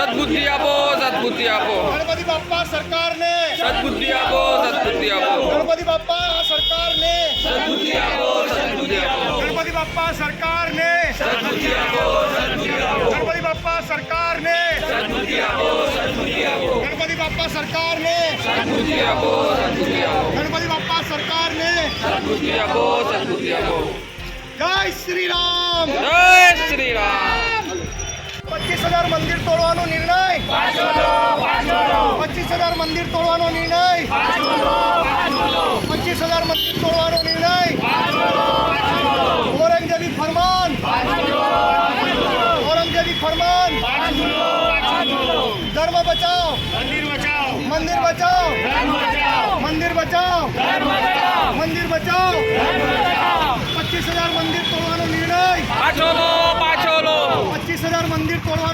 સદબુદ્ધિ આપો, સદબુદ્ધિ આપો. ગણપતિ બાપ્પા સરકારને સદબુદ્ધિ આપો, સદબુદ્ધિ આપો. ગણપતિ બાપ્પા સરકારને સદબુદ્ધિ આપો, સદબુદ્ધિ આપો. ગણપતિ બાપ્પા સરકારને સદબુદ્ધિ આપો, સદબુદ્ધિ આપો. ગણપતિ બાપ્પા સરકારને સદબુદ્ધિ આપો, સદબુદ્ધિ આપો. ગણપતિ બાપ્પા સરકારને સદબુદ્ધિ આપો, સદબુદ્ધિ આપો. ગણપતિ બાપ્પા સરકારને સદબુદ્ધિ આપો, સદબુદ્ધિ આપો. જય શ્રી રામ. જય શ્રી રામ. 25,000 મંદિર તોડવાનો નિર્ણય 25,000 મંદિર તોડવાનો નિર્ણય 25,000 મંદિર તોડવાનો નિર્ણય ઔરંગઝેબી ફરમાન ઔરંગઝેબી ફરમાન ધર્મ બચાવ મંદિર બચાવ મંદિર બચાવ મંદિર બચાવ 25,000 મંદિર તોડવાનો નિર્ણય પાછો લો, પાછો લો. 25,000 મંદિર તોડવાનો